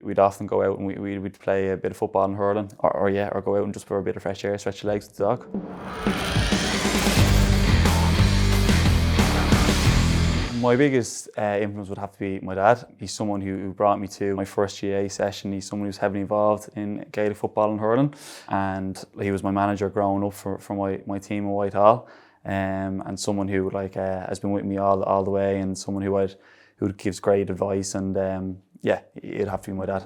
We'd often go out and we'd play a bit of football and hurling, or go out and just for a bit of fresh air, stretch your legs with the dog. My biggest influence would have to be my dad. He's someone who brought me to my first GAA session. He's someone who's heavily involved in Gaelic football and hurling, and he was my manager growing up for my team in Whitehall, and someone who has been with me all the way, and someone who gives great advice, and yeah, it'd have to be my dad.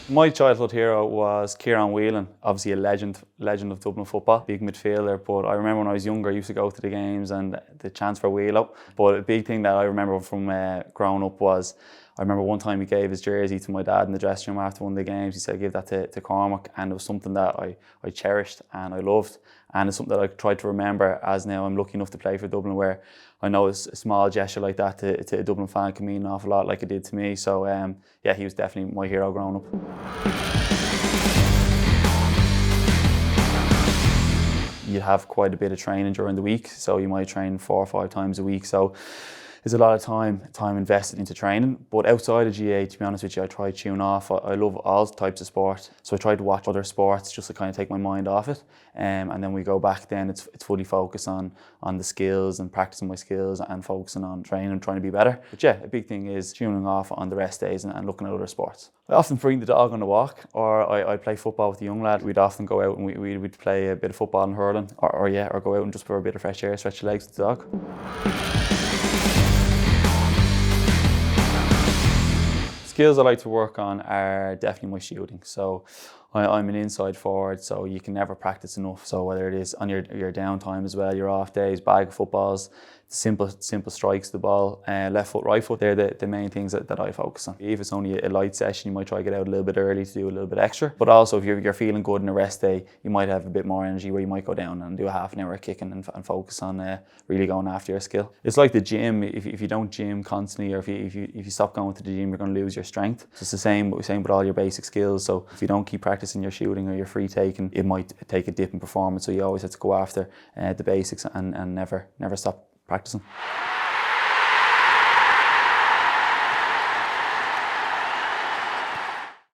My childhood hero was Kieran Whelan, obviously a legend of Dublin football, big midfielder. But I remember when I was younger, I used to go to the games and the chance for Wheelo. But a big thing that I remember from growing up was, I remember one time he gave his jersey to my dad in the dressing room after one of the games. He said, give that to Cormac, and it was something that I cherished and I loved. And it's something that I tried to remember as now I'm lucky enough to play for Dublin, where I know a small gesture like that to a Dublin fan can mean an awful lot, like it did to me. So yeah, he was definitely my hero growing up. You have quite a bit of training during the week, so you might train 4 or 5 times a week. So there's a lot of time invested into training. But outside of GAA, to be honest with you, I try to tune off. I love all types of sport, so I try to watch other sports just to kind of take my mind off it. And then we go back. Then it's fully focused on the skills and practicing my skills and focusing on training and trying to be better. But yeah, a big thing is tuning off on the rest days and looking at other sports. I often bring the dog on a walk, or I play football with the young lad. We'd often go out and we'd play a bit of football and hurling, or go out and just for a bit of fresh air, stretch your legs with the dog. Skills I like to work on are definitely my shooting. So I'm an inside forward, so you can never practice enough. So whether it is on your downtime as well, your off days, bag of footballs, simple strikes, the ball, left foot, right foot, they're the main things that I focus on. If it's only a light session, you might try to get out a little bit early to do a little bit extra. But also if you're feeling good in a rest day, you might have a bit more energy where you might go down and do a half an hour of kicking and focus on really going after your skill. It's like the gym. If you don't gym constantly, or if you stop going to the gym, you're going to lose your strength. So it's the same with all your basic skills. So if you don't keep practicing your shooting or your free taking, it might take a dip in performance. So you always have to go after the basics and never stop practicing.